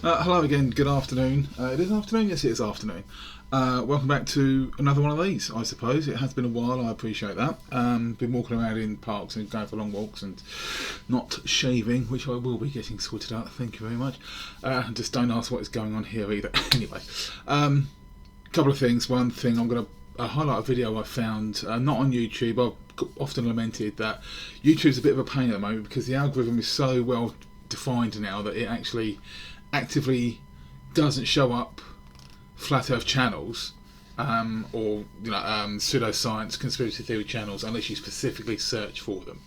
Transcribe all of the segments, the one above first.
Hello again, good afternoon. It is afternoon, yes it is afternoon. Welcome back to another one of these, I suppose. It has been a while, I appreciate that. Been walking around in parks and going for long walks and not shaving, which I will be getting sorted out, thank you very much. Just don't ask what is going on here either. Anyway, couple of things. One thing, I'm going to highlight a video I found, not on YouTube. I've often lamented that YouTube's a bit of a pain at the moment because the algorithm is so well defined now that it actually actively doesn't show up flat earth channels or pseudoscience conspiracy theory channels unless you specifically search for them.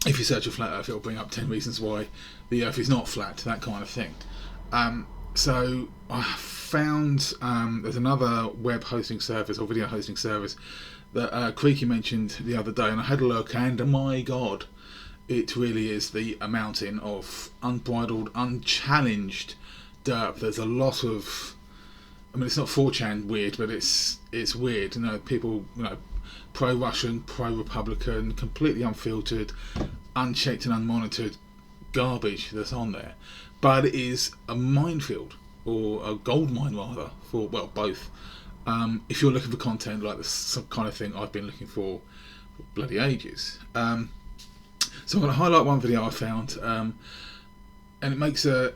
If you search for flat earth, it'll bring up 10 reasons why the earth is not flat, that kind of thing. So I found there's another web hosting service or video hosting service that Creaky mentioned the other day, and I had a look, and my god, it really is the a mountain of unbridled, unchallenged derp. There's a lot of, I mean, it's not 4chan weird, but it's weird. You know, people, pro-Russian, pro-Republican, completely unfiltered, unchecked and unmonitored garbage that's on there. But it is a minefield, or a gold mine rather, for, well, both. If you're looking for content like this, some kind of thing I've been looking for bloody ages. So I'm going to highlight one video I found, and it makes a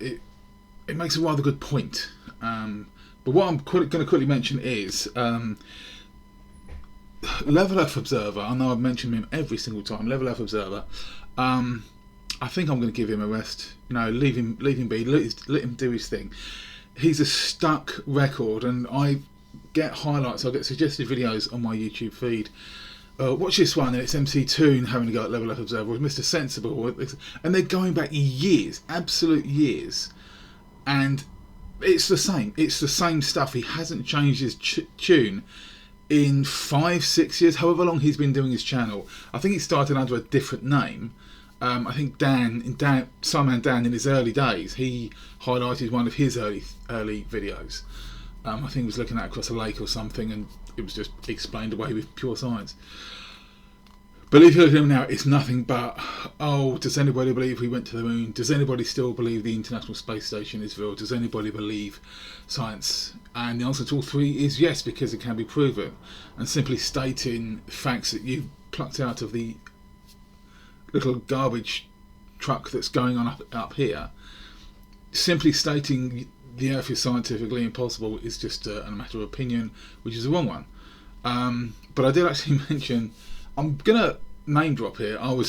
rather good point. But what I'm going to quickly mention is Level F Observer. I know I've mentioned him every single time. Level F Observer. I think I'm going to give him a rest. Leave him be. Let him do his thing. He's a stuck record, and I get highlights. I get suggested videos on my YouTube feed. Watch this one, and it's MC Toon having to go at Level F Observer with Mr. Sensible, and they're going back years, absolute years, and it's the same. It's the same stuff. He hasn't changed his tune in 5-6 years, however long he's been doing his channel. I think he started under a different name. I think Simon Dan, in his early days, he highlighted one of his early videos. I think he was looking at across a lake or something, and it was just explained away with pure science. But if you look at him now, it's nothing but, oh, does anybody believe we went to the moon? Does anybody still believe the International Space Station is real? Does anybody believe science? And the answer to all three is yes, because it can be proven. And simply stating facts that you've plucked out of the little garbage truck that's going on up here, simply stating the Earth is scientifically impossible is just a matter of opinion, which is the wrong one. But I did actually mention, I'm gonna name drop here. I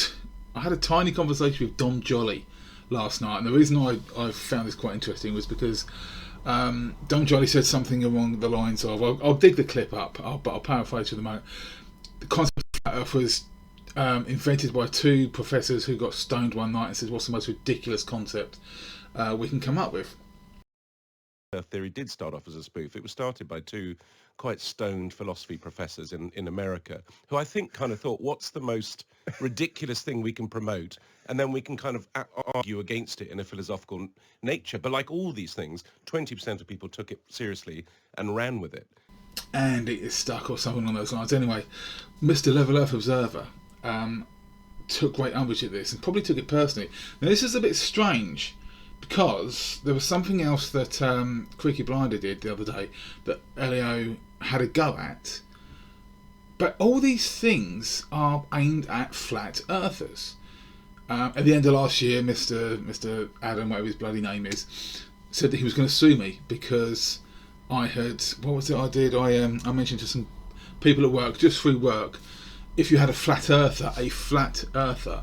had a tiny conversation with Joly last night, and the reason I found this quite interesting was because Joly said something along the lines of, I'll dig the clip up, but I'll paraphrase for the moment. The concept of flat Earth was invented by two professors who got stoned one night and said, what's the most ridiculous concept we can come up with? Earth theory did start off as a spoof. It was started by two quite stoned philosophy professors in America, who I think kind of thought, what's the most ridiculous thing we can promote? And then we can kind of argue against it in a philosophical nature. But like all these things, 20% of people took it seriously and ran with it. And it is stuck, or something along those lines. Anyway, Mr. Level Earth Observer took great umbrage at this and probably took it personally. Now, this is a bit strange, because there was something else that Creaky Blinder did the other day that Elio had a go at. But all these things are aimed at flat earthers. At the end of last year, Mr. Adam, whatever his bloody name is, said that he was going to sue me because I had, what was it I did? I mentioned to some people at work, just through work, if you had a flat earther,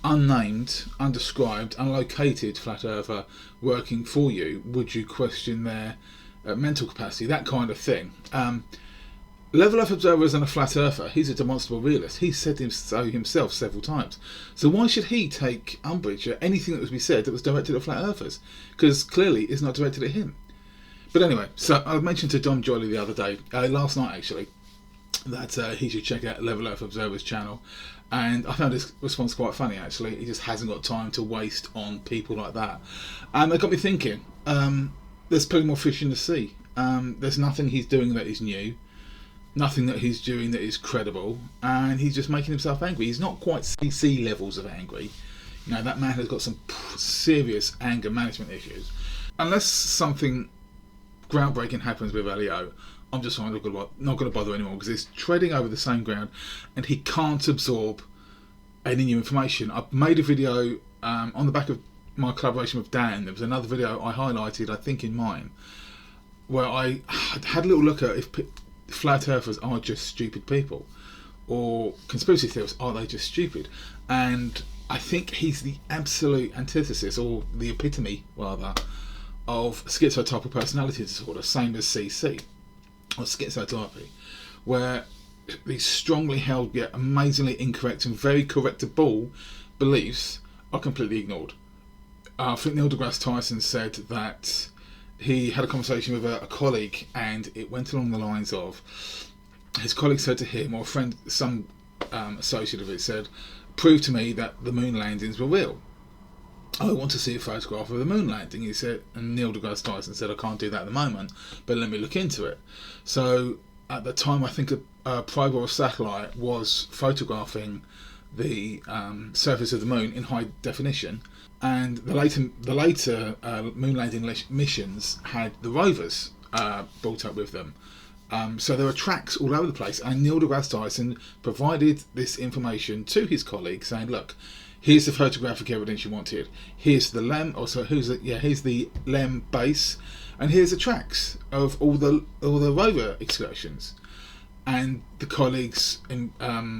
unnamed, undescribed, unlocated flat earther working for you, would you question their mental capacity, that kind of thing. Level Earth Observer isn't a flat earther, he's a demonstrable realist. He said so himself several times. So why should he take umbrage at anything that was said that was directed at flat earthers? Because clearly it's not directed at him. But anyway, so I mentioned to Joly the other day, last night actually, that he should check out Level Earth Observer's channel, and I found his response quite funny actually. He just hasn't got time to waste on people like that, and it got me thinking. There's plenty more fish in the sea. There's nothing he's doing that is new, nothing that he's doing that is credible, and he's just making himself angry. He's not quite CC levels of angry. Now that man has got some serious anger management issues. Unless something groundbreaking happens with Leo, I'm just not going to bother anymore, because he's treading over the same ground and he can't absorb any new information. I've made a video on the back of my collaboration with Dan. There was another video I highlighted, I think in mine, where I had a little look at if flat earthers are just stupid people, or conspiracy theorists, are they just stupid? And I think he's the absolute antithesis, or the epitome rather, of schizotypal personality disorder, same as CC or schizotypy, where these strongly held yet amazingly incorrect and very correctable beliefs are completely ignored. I think Neil deGrasse Tyson said that he had a conversation with a colleague, and it went along the lines of, his colleague said to him, or a friend, some associate of it said, prove to me that the moon landings were real. I want to see a photograph of the moon landing, he said, and Neil deGrasse Tyson said, I can't do that at the moment, but let me look into it. So at the time, I think a probe or a satellite was photographing the surface of the moon in high definition, and the later moon landing missions had the rovers brought up with them. So there were tracks all over the place, and Neil deGrasse Tyson provided this information to his colleague, saying, "Look, here's the photographic evidence you wanted. Here's the LEM, here's the LEM base, and here's the tracks of all the rover excursions." And the colleague's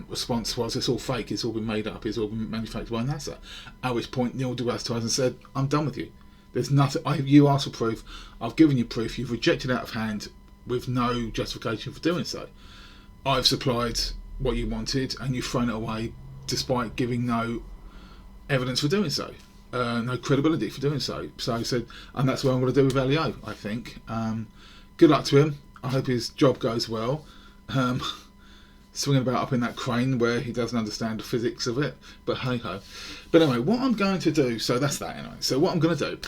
response was, "It's all fake. It's all been made up. It's all been manufactured by NASA." At which point Neil deGrasse Tyson said, "I'm done with you. There's nothing. You asked for proof. I've given you proof. You've rejected out of hand with no justification for doing so. I've supplied what you wanted, and you've thrown it away despite giving no evidence for doing so, no credibility for doing so." So I said, and that's what I'm going to do with Leo, I think. Good luck to him. I hope his job goes well. Swinging about up in that crane where he doesn't understand the physics of it, but hey ho. But anyway, what I'm going to do, so that's that anyway. So what I'm going to do,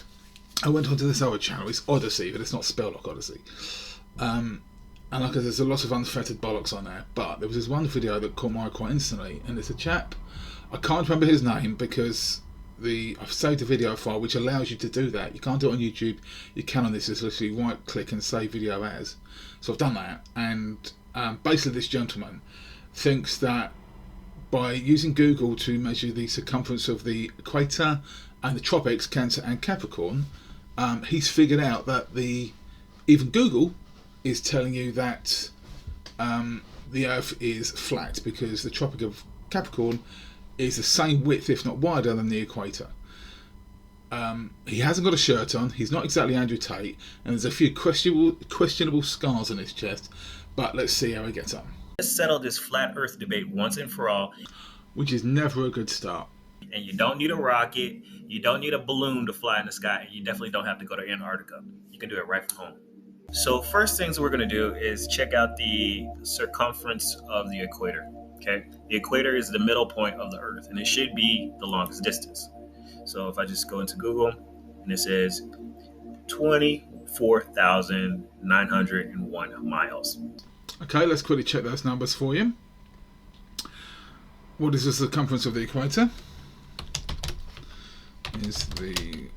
I went onto this other channel, it's Odyssey, but it's not spelled like Odyssey. And like, there's a lot of unfettered bollocks on there, but there was this one video that caught my eye quite instantly, and it's a chap, I can't remember his name because I've saved a video file which allows you to do that. You can't do it on YouTube, you can on this, it's literally right click and save video as. So I've done that, and basically this gentleman thinks that by using Google to measure the circumference of the equator and the tropics, Cancer and Capricorn, he's figured out that even Google is telling you that the Earth is flat, because the Tropic of Capricorn is the same width, if not wider, than the equator. He hasn't got a shirt on, he's not exactly Andrew Tate, and there's a few questionable scars on his chest, but let's see how he gets on. Let's settle this flat Earth debate once and for all. Which is never a good start. And you don't need a rocket, you don't need a balloon to fly in the sky, and you definitely don't have to go to Antarctica. You can do it right from home. So first things we're going to do is check out the circumference of the equator. Okay, the equator is the middle point of the Earth, and it should be the longest distance. So if I just go into Google, and it says 24,901 miles. Okay, let's quickly check those numbers for you. What is the circumference of the equator? Is the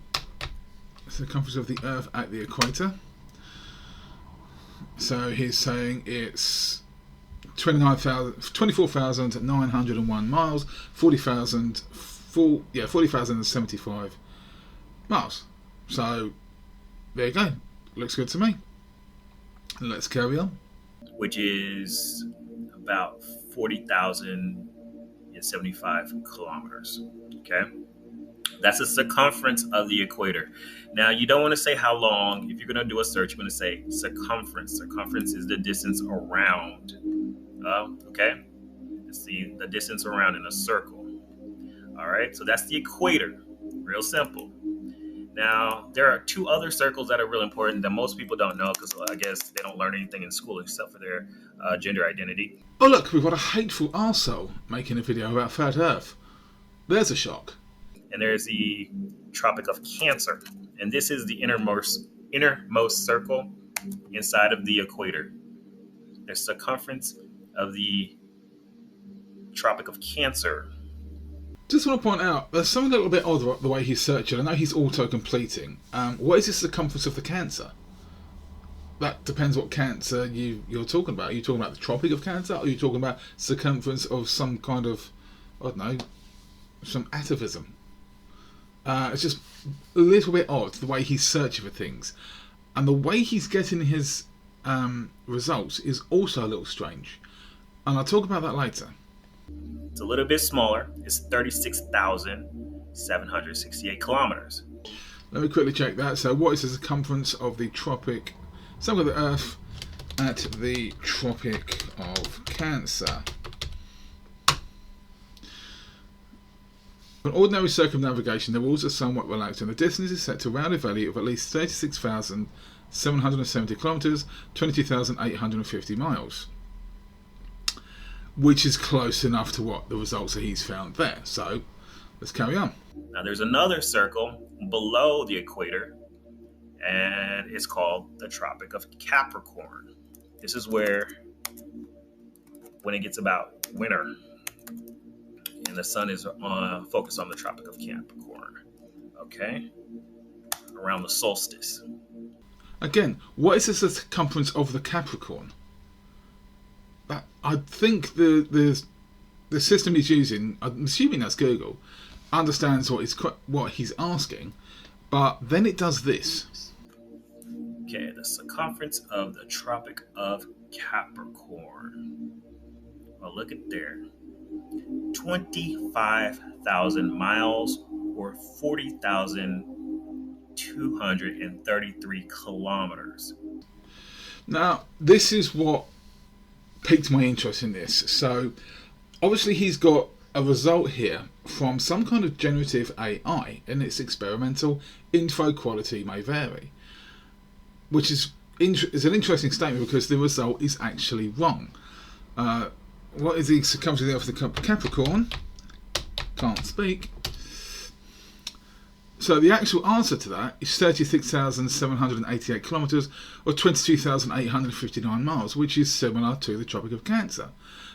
circumference of the Earth at the equator. So he's saying it's 24,901 miles, 40,075 miles. So there you go. Looks good to me. Let's carry on. Which is about 40,075 kilometers. Okay. That's the circumference of the equator. Now, you don't want to say how long. If you're going to do a search, you're going to say circumference. Circumference is the distance around. Okay? It's the distance around in a circle. All right? So that's the equator. Real simple. Now, there are two other circles that are real important that most people don't know, because I guess they don't learn anything in school except for their gender identity. Oh, look, we've got a hateful arsehole making a video about flat Earth. There's a shock. And there's the Tropic of Cancer. And this is the innermost circle inside of the equator. The circumference of the Tropic of Cancer. Just want to point out, there's something a little bit odd about the way he's searching. I know he's auto-completing. What is the circumference of the cancer? That depends what cancer you're talking about. Are you talking about the Tropic of Cancer? Or are you talking about circumference of some kind of, I don't know, some atavism? It's just a little bit odd the way he's searching for things. And the way he's getting his results is also a little strange. And I'll talk about that later. It's a little bit smaller. It's 36,768 kilometers. Let me quickly check that. So what is the circumference of the tropic, some of the Earth at the Tropic of Cancer? On ordinary circumnavigation, the rules are somewhat relaxed and the distance is set to a rounded value of at least 36,770 kilometers, 22,850 miles. Which is close enough to what the results that he's found there. So let's carry on. Now there's another circle below the equator, and it's called the Tropic of Capricorn. This is where, when it gets about winter, and the sun is focused on the Tropic of Capricorn, okay? Around the solstice. Again, what is the circumference of the Capricorn? I think the system he's using, I'm assuming that's Google, understands what he's asking, but then it does this. Okay, the circumference of the Tropic of Capricorn. Well, look at there. 25,000 miles or 40,233 kilometers. Now, this is what piqued my interest in this. So, obviously he's got a result here from some kind of generative AI, and its experimental info quality may vary. Which is an interesting statement because the result is actually wrong. What is the circumference of the Capricorn? Can't speak. So the actual answer to that is 36,788 kilometres or 22,859 miles, which is similar to the Tropic of Cancer.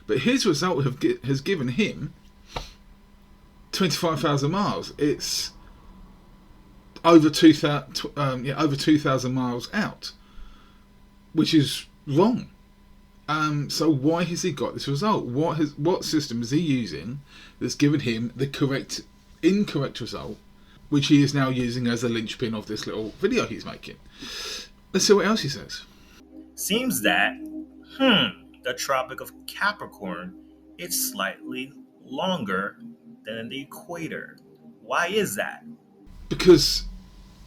But his result has given him 25,000 miles. It's over 2,000 miles out, which is wrong. So why has he got this result? What system is he using that's given him the incorrect result, which he is now using as a linchpin of this little video he's making? Let's see what else he says. Seems that, the Tropic of Capricorn is slightly longer than the equator. Why is that? Because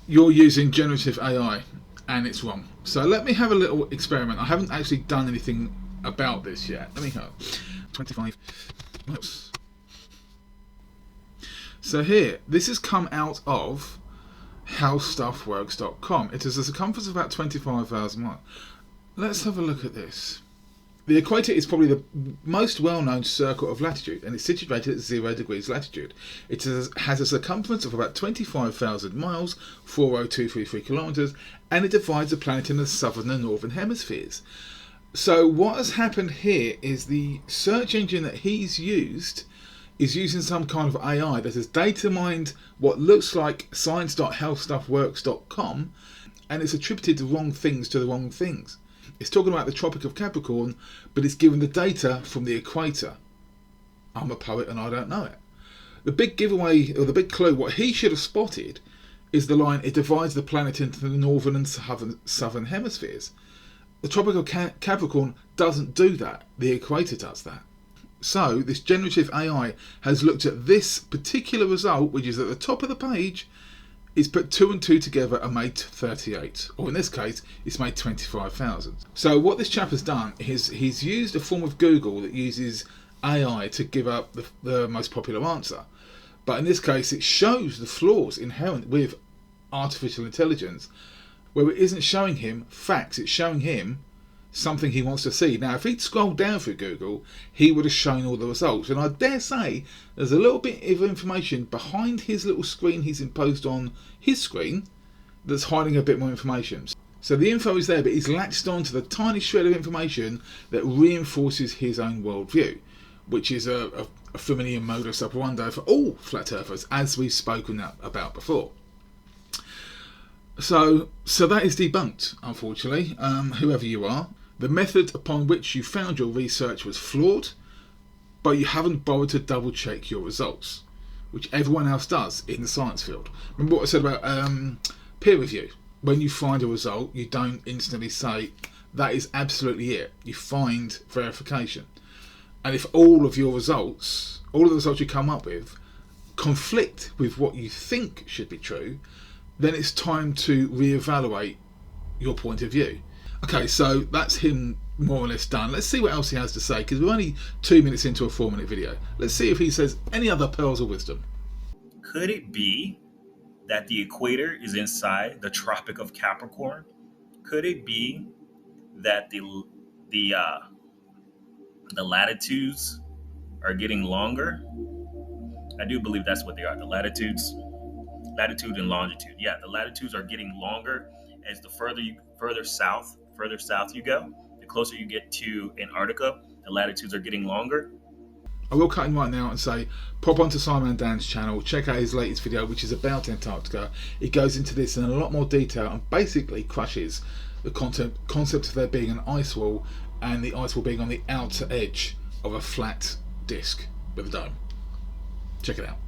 you're using generative AI and it's wrong. So let me have a little experiment. I haven't actually done anything about this yet. Let me have 25 miles. So here, this has come out of howstuffworks.com. It is a circumference of about 25,000 miles. Let's have a look at this. The equator is probably the most well-known circle of latitude, and it's situated at 0 degrees latitude. It has a circumference of about 25,000 miles, 40233 kilometres, and it divides the planet into the southern and northern hemispheres. So what has happened here is the search engine that he's used is using some kind of AI that has data mined what looks like science.howstuffworks.com, and it's attributed the wrong things to the wrong things. It's talking about the Tropic of Capricorn, but it's given the data from the equator. I'm a poet and I don't know it. The big giveaway, or the big clue, what he should have spotted, is the line, it divides the planet into the northern and southern hemispheres. The Tropic of Capricorn doesn't do that. The equator does that. So this generative AI has looked at this particular result, which is at the top of the page, is put 2 and 2 together and made 38, or in this case it's made 25,000. So what this chap has done is he's used a form of Google that uses AI to give up the most popular answer, but in this case it shows the flaws inherent with artificial intelligence, where it isn't showing him facts, it's showing him something he wants to see. Now if he'd scrolled down through Google, he would have shown all the results, and I dare say there's a little bit of information behind his little screen he's imposed on his screen that's hiding a bit more information. So the info is there, but he's latched on to the tiny shred of information that reinforces his own worldview, which is a a familiar modus operandi for all flat earthers, as we've spoken about before. So that is debunked, unfortunately, whoever you are. The method upon which you found your research was flawed, but you haven't bothered to double check your results, which everyone else does in the science field. Remember what I said about peer review? When you find a result, you don't instantly say, that is absolutely it. You find verification. And if all of the results you come up with conflict with what you think should be true, then it's time to reevaluate your point of view. Okay, so that's him more or less done. Let's see what else he has to say, because we're only 2 minutes into a 4-minute video. Let's see if he says any other pearls of wisdom. Could it be that the equator is inside the Tropic of Capricorn? Could it be that the latitudes are getting longer? I do believe that's what they are. The latitude and longitude. Yeah, the latitudes are getting longer as the further south you go. The closer you get to Antarctica, the latitudes are getting longer. I will cut in right now and say, pop onto Simon and Dan's channel, check out his latest video, which is about Antarctica. It goes into this in a lot more detail and basically crushes the concept of there being an ice wall and the ice wall being on the outer edge of a flat disc with a dome. Check it out.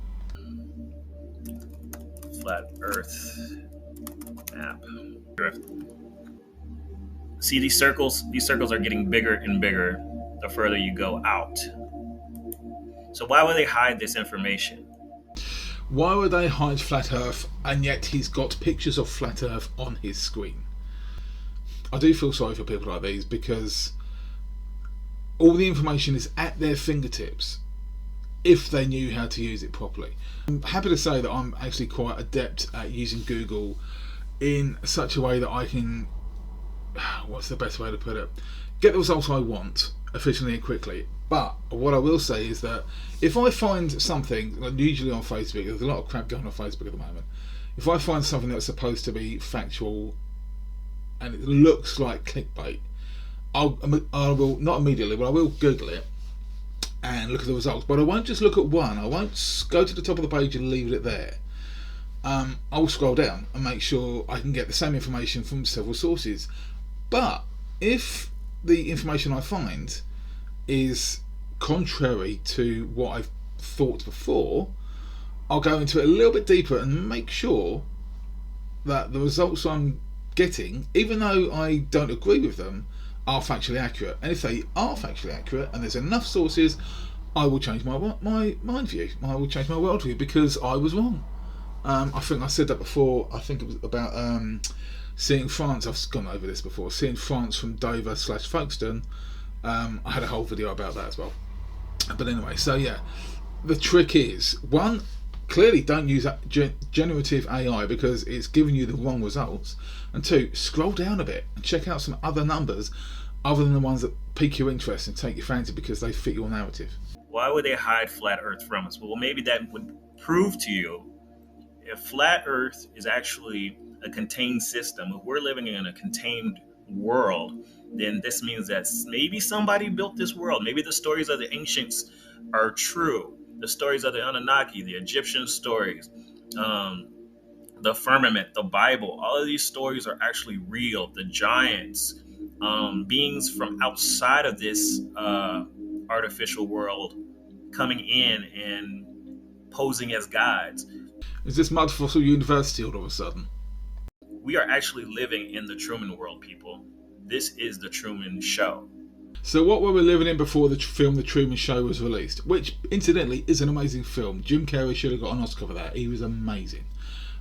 Flat Earth map. See, these circles are getting bigger and bigger the further you go out. So why would they hide this information? Why would they hide Flat Earth and yet he's got pictures of Flat Earth on his screen? I do feel sorry for people like these, because all the information is at their fingertips if they knew how to use it properly. I'm happy to say that I'm actually quite adept at using Google in such a way that I can, what's the best way to put it, get the results I want efficiently and quickly. But what I will say is that if I find something, like usually on Facebook, there's a lot of crap going on Facebook at the moment, if I find something that's supposed to be factual and it looks like clickbait, I will not immediately, but I will Google it and look at the results. But I won't just look at one. I won't go to the top of the page and leave it there. I will scroll down and make sure I can get the same information from several sources. But if the information I find is contrary to what I've thought before, I'll go into it a little bit deeper and make sure that the results I'm getting, even though I don't agree with them, are factually accurate. And if they are factually accurate and there's enough sources, I will change my mind view. I will change my worldview because I was wrong. I think I said that before. I think it was about seeing France. I've gone over this before. Seeing France from Dover/Folkestone. I had a whole video about that as well. But anyway, so yeah, the trick is, one, clearly don't use generative AI because it's giving you the wrong results, and two, scroll down a bit and check out some other numbers other than the ones that pique your interest and take your fancy because they fit your narrative. Why would they hide flat Earth from us? Well, maybe that would prove to you if flat Earth is actually a contained system, if we're living in a contained world, then this means that maybe somebody built this world. Maybe the stories of the ancients are true. The stories of the Anunnaki, the Egyptian stories, the firmament, the Bible, all of these stories are actually real. The giants, beings from outside of this artificial world coming in and posing as gods. Is this Mud Fossil University all of a sudden? We are actually living in the Truman world, people. This is the Truman Show. So what were we living in before the film The Truman Show was released? Which, incidentally, is an amazing film. Jim Carrey should have got an Oscar for that. He was amazing.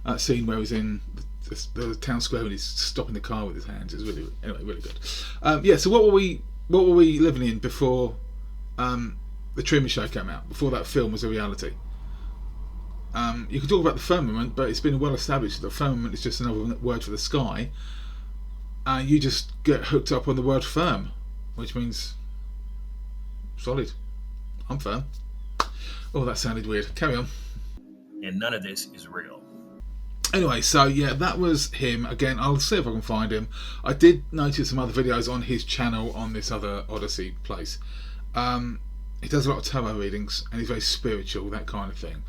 That scene where he's in the town square and he's stopping the car with his hands is really good. Yeah. So what were we living in before the Truman Show came out? Before that film was a reality? You can talk about the firmament, but it's been well established that the firmament is just another word for the sky. You just get hooked up on the word firm, which means solid. I'm firm. Oh, that sounded weird. Carry on. And none of this is real. Anyway, so yeah, that was him. Again, I'll see if I can find him. I did notice some other videos on his channel on this other Odyssey place. he does a lot of tarot readings, and he's very spiritual, that kind of thing.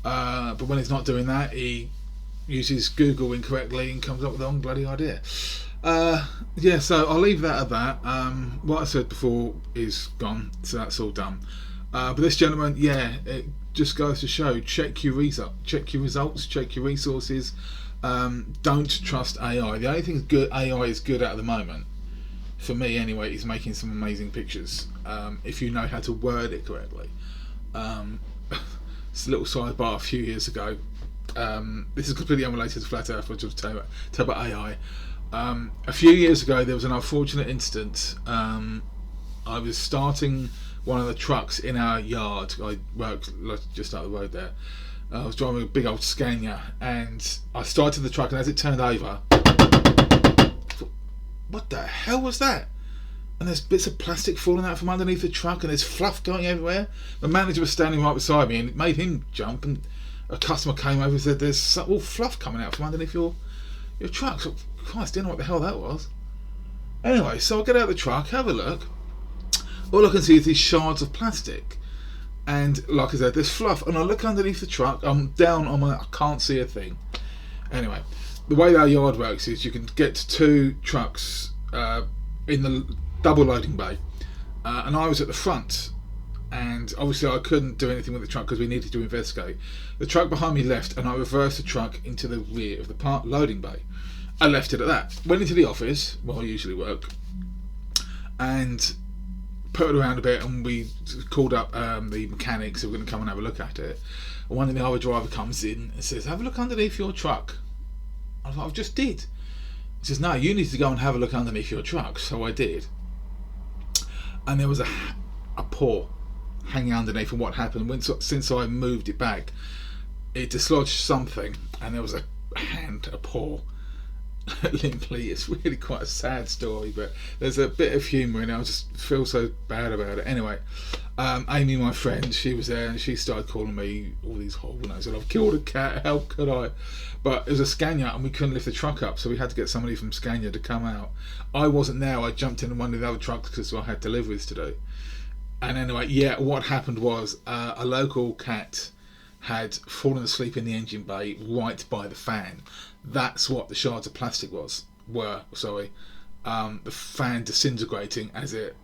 But when he's not doing that, he uses Google incorrectly and comes up with the wrong bloody idea. Yeah, so I'll leave that at that. What I said before is gone, so that's all done. But this gentleman, yeah, it just goes to show: check your results, check your resources. Don't trust AI. The only thing good AI is good at the moment, for me anyway, is making some amazing pictures. If you know how to word it correctly. It's a little sidebar a few years ago. This is completely unrelated to Flat Earth, which was talk about AI. A few years ago, there was an unfortunate incident. I was starting one of the trucks in our yard. I work just out the road there. I was driving a big old Scania, and I started the truck, and as it turned over, I thought, what the hell was that? And there's bits of plastic falling out from underneath the truck, and there's fluff going everywhere. The manager was standing right beside me, and it made him jump, and a customer came over and said, there's all fluff coming out from underneath your truck. So, Christ, didn't know what the hell that was. Anyway, so I get out of the truck, have a look. All I can see is these shards of plastic, and like I said, there's fluff, and I look underneath the truck. I'm down on I can't see a thing. Anyway, the way our yard works is you can get to 2 trucks in the double loading bay, and I was at the front, and obviously I couldn't do anything with the truck because we needed to investigate. The truck behind me left, and I reversed the truck into the rear of the loading bay. I left it at that. Went into the office where I usually work, and put it around a bit, and we called up the mechanics who were going to come and have a look at it. And one of the other driver comes in and says, have a look underneath your truck. I was like, I've just did. He says, no, you need to go and have a look underneath your truck. So I did, and there was a paw hanging underneath. And what happened since I moved it back, it dislodged something, and there was a paw limply. It's really quite a sad story, but there's a bit of humour in it. I just feel so bad about it. Anyway, Amy, my friend, she was there, and she started calling me all these horrible names. I've killed a cat, how could I? But it was a Scania, and we couldn't lift the truck up, so we had to get somebody from Scania to come out. I wasn't there. I jumped in one of the other trucks because I had deliveries to do. And anyway, yeah, what happened was a local cat had fallen asleep in the engine bay right by the fan. That's what the shards of plastic were. The fan disintegrating as it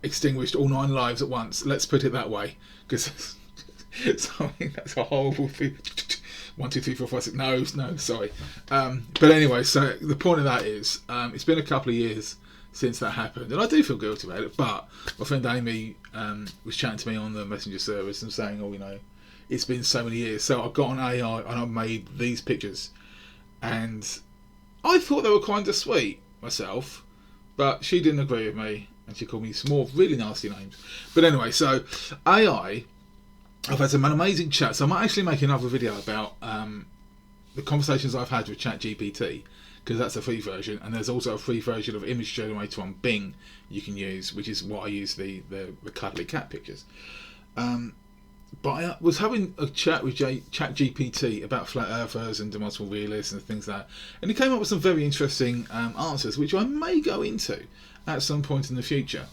extinguished all 9 lives at once. Let's put it that way, because that's a horrible thing. 1, 2, 3, 4, 5, 6. No, sorry. But anyway, so the point of that is, it's been a couple of years since that happened, and I do feel guilty about it. But my friend Amy was chatting to me on the messenger service and saying, it's been so many years. So I got on AI and I made these pictures, and I thought they were kind of sweet myself, but she didn't agree with me, and she called me some more really nasty names. But anyway, so AI, I've had some amazing chats. So I might actually make another video about the conversations I've had with ChatGPT, because that's a free version, and there's also a free version of image generator on Bing you can use, which is what I use the cuddly cat pictures. But I was having a chat with ChatGPT about flat earthers and demonstrable realists and things like that, and he came up with some very interesting answers, which I may go into at some point in the future.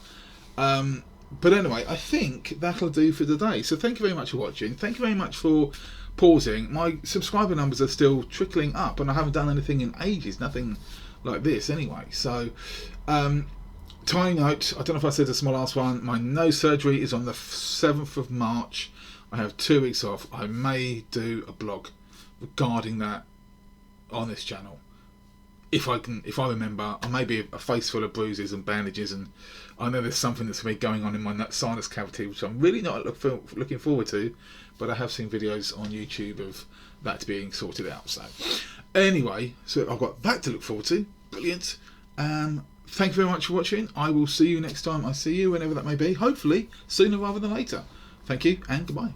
But anyway, I think that'll do for today. So thank you very much for watching. Thank you very much for pausing. My subscriber numbers are still trickling up, and I haven't done anything in ages, nothing like this anyway. So tiny note, I don't know if I said this in my last one, my nose surgery is on the 7th of March. I have 2 weeks off. I may do a blog regarding that on this channel, if I remember. I may be a face full of bruises and bandages, and I know there's something that's been going on in my sinus cavity, which I'm really not looking forward to, but I have seen videos on YouTube of that being sorted out. So anyway, so I've got that to look forward to. Brilliant. Thank you very much for watching. I will see you next time I see you, whenever that may be, hopefully sooner rather than later. Thank you and goodbye.